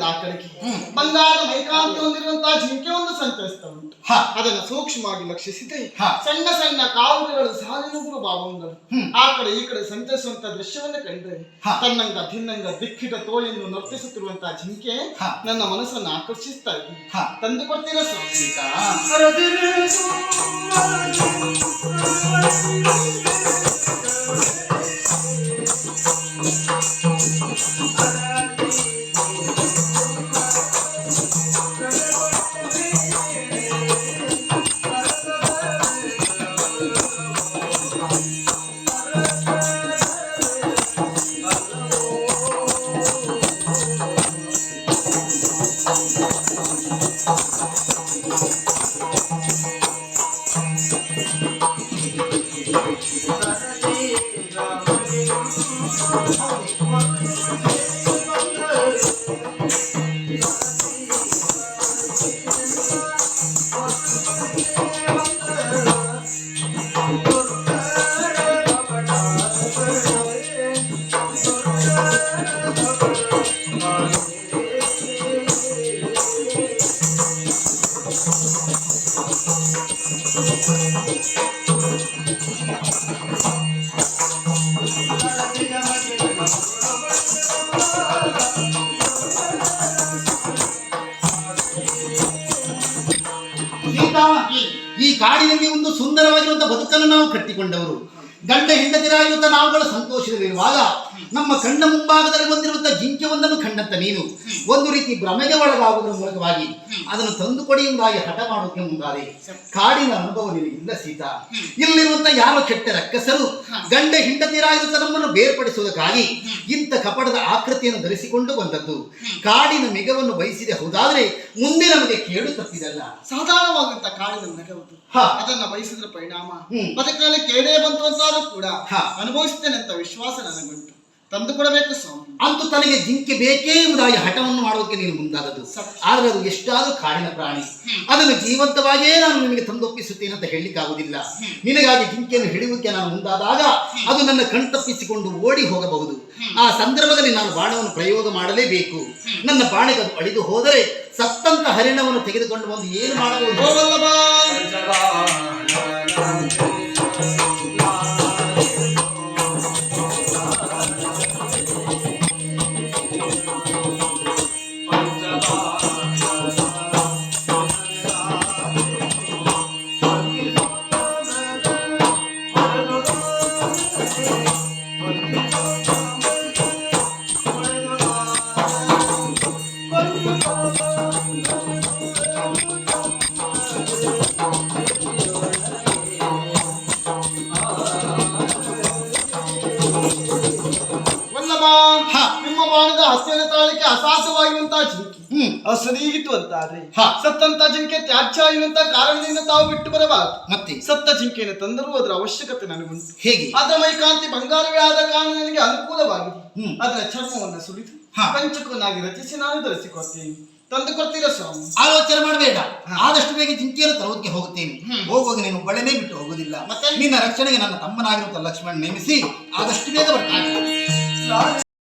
ಆ ಕಡೆಗೆ ಬಂಗಾರದ ಮೈಕಾಂತಿ ಹೊಂದಿರುವಂತಹ ಜಿಂಕೆ ಒಂದು ಸಂಚರಿಸ್ತಾ ಉಂಟು. ಅದನ್ನು ಸೂಕ್ಷ್ಮವಾಗಿ ಲಕ್ಷಿಸಿದೆ. ಸಣ್ಣ ಸಣ್ಣ ಕಾವುಗಳು ಸಾಲಿನುಗುರು ಭಾವಗಳು ಆ ಕಡೆ ಈ ಕಡೆ ಸಂಚರಿಸುವಂತಹ ದೃಶ್ಯವನ್ನು ಕಂಡ್ರೆ ತನ್ನಂಗ ತಿನ್ನಂಗ ದಿಕ್ಕಿಟ ತೋಯನ್ನು ನರ್ತಿಸುತ್ತಿರುವಂತಹ ಜಿಂಕೆ ನನ್ನ ಮನಸ್ಸನ್ನು ಆಕರ್ಷಿಸ್ತಾ ಇದ್ದೀನಿ. ತಂದು ಕೊಡ್ತೀರಾ ಈ ಕಾಡಿನಲ್ಲಿ ಒಂದು ಸುಂದರವಾಗಿರುವಂತಹ ಬದುಕನ್ನು ನಾವು ಕಟ್ಟಿಕೊಂಡವರು. ಗಂಡ ಹೆಂಡತಿರಾಗಿರುವಂತಹ ನಾವುಗಳ ಸಂತೋಷದಲ್ಲಿರುವಾಗ ನಮ್ಮ ಕಣ್ಣ ಮುಂಭಾಗದಲ್ಲಿ ಬಂದಿರುವಂತಹ ಜಿಂಕೆ ಒಂದನ್ನು ಕಂಡಂತ ನೀನು ಒಂದು ರೀತಿ ಭ್ರಮೆಗೆ ಒಳಗಾಗುವುದರ ಮೂಲಕವಾಗಿ ಅದನ್ನು ತಂದುಕೊಡಿ ಎಂಬುದಾಗಿ ಹಠ ಮಾಡೋಕೆ ಮುಂದಾದೆ. ಕಾಡಿನ ಅನುಭವ ನಿನಗಿಲ್ಲ ಸೀತಾ. ಇಲ್ಲಿರುವಂತಹ ಯಾವ ಕೆಟ್ಟ ರಕ್ಕಸರು ಗಂಡ ಹೆಂಡತಿರಾಗಿರುವಂತಹ ನಮ್ಮನ್ನು ಬೇರ್ಪಡಿಸುವುದಕ್ಕಾಗಿ ಇಂಥ ಕಪಟದ ಆಕೃತಿಯನ್ನು ಧರಿಸಿಕೊಂಡು ಬಂದದ್ದು. ಕಾಡಿನ ಮೆಗವನ್ನು ಬಯಸಿದೆ ಹೌದಾದ್ರೆ ಮುಂದೆ ನಮಗೆ ಕೇಳು ತಪ್ಪಿದಲ್ಲ. ಸಾಧಾರಣವಾದಂತಹ ಕಾಡಿನ ಮೆಗವುದು ಅದನ್ನ ಬಯಸಿದ್ರ ಪರಿಣಾಮ ಬದುಕಿನಲ್ಲಿ ಕೇಳೇ ಬಂತು ಅಂತಾದ್ರೂ ಕೂಡ ಅನುಭವಿಸ್ತೇನೆ ಅಂತ ವಿಶ್ವಾಸ ನನಗುಂಟು. ತಂದು ಕೊಡಬೇಕು ಸ್ವಾಮಿ. ಅಂತೂ ತನಗೆ ಜಿಂಕೆ ಬೇಕೇ ಎಂಬುದಾಗಿ ಹಠವನ್ನು ಮಾಡೋಕೆ ನೀನು ಮುಂದಾದದ್ದು. ಆದ್ರೆ ಅದು ಎಷ್ಟಾದ್ರೂ ಕಾಡಿನ ಪ್ರಾಣಿ, ಅದನ್ನು ಜೀವಂತವಾಗಿಯೇ ನಾನು ನಿನಗೆ ತಂದೊಪ್ಪಿಸುತ್ತೇನೆ ಅಂತ ಹೇಳಲಿಕ್ಕಾಗುವುದಿಲ್ಲ. ನಿನಗಾಗಿ ಜಿಂಕೆಯನ್ನು ಹಿಡಿಯುವುದಕ್ಕೆ ನಾನು ಮುಂದಾದಾಗ ಅದು ನನ್ನ ಕಣ್ತಪ್ಪಿಸಿಕೊಂಡು ಓಡಿ ಹೋಗಬಹುದು. ಆ ಸಂದರ್ಭದಲ್ಲಿ ನಾನು ಬಾಣವನ್ನು ಪ್ರಯೋಗ ಮಾಡಲೇಬೇಕು. ನನ್ನ ಬಾಣೆಗೆ ಅದು ಅಳಿದು ಹೋದರೆ ಸತ್ತಂತ ಹರಿಣವನ್ನು ತೆಗೆದುಕೊಂಡು ಬಂದು ಏನು ಮಾಡಬಹುದು? ಅಸಾಧ್ಯವಾಗಿರುವಂತಹ ಜಿಂಕೆ ಅಸನೀಗಿತ್ತು ಅಂತಾದ್ರೆ ಸತ್ತಂತ ಜಿಂಕೆ ತ್ಯಾಜ್ಯ ಆಗಿರುವಂತಹ ಕಾರಣದಿಂದ ತಾವು ಬಿಟ್ಟು ಬರಬಾರದು. ಮತ್ತೆ ಸತ್ತ ಜಿಂಕೆಯನ್ನು ತಂದರೂ ಅದರ ಅವಶ್ಯಕತೆ ನನಗುಂಟು. ಹೇಗೆ? ಅದರ ಮೈಕಾಂತಿ ಬಂಗಾರವೇ ಆದ ಕಾರಣ ನನಗೆ ಅನುಕೂಲವಾಗಿದೆ. ಅದರ ಚರ್ಮವನ್ನು ಸುಲಿದು ಪಂಚಕವನ್ನಾಗಿ ರಚಿಸಿ ನಾನು ಧರಿಸಿಕೊಡ್ತೇನೆ. ತಂದು ಕೊಡ್ತೀರಾ ಸ್ವಾಮಿ? ಆಲೋಚನೆ ಮಾಡಬೇಡ. ಆದಷ್ಟು ಬೇಗ ಜಿಂಕೆಯನ್ನು ತರೋದಕ್ಕೆ ಹೋಗುತ್ತೇನೆ. ಹೋಗುವಾಗ ನೀನು ಒಬ್ಬಳನೇ ಬಿಟ್ಟು ಹೋಗುದಿಲ್ಲ. ಮತ್ತೆ ನಿನ್ನ ರಕ್ಷಣೆಗೆ ನನ್ನ ತಮ್ಮನಾಗಿರುವಂತಹ ಲಕ್ಷ್ಮಣ ನೇಮಿಸಿ ಆದಷ್ಟು ಬೇಗ ಬರ್ತಾನೆ.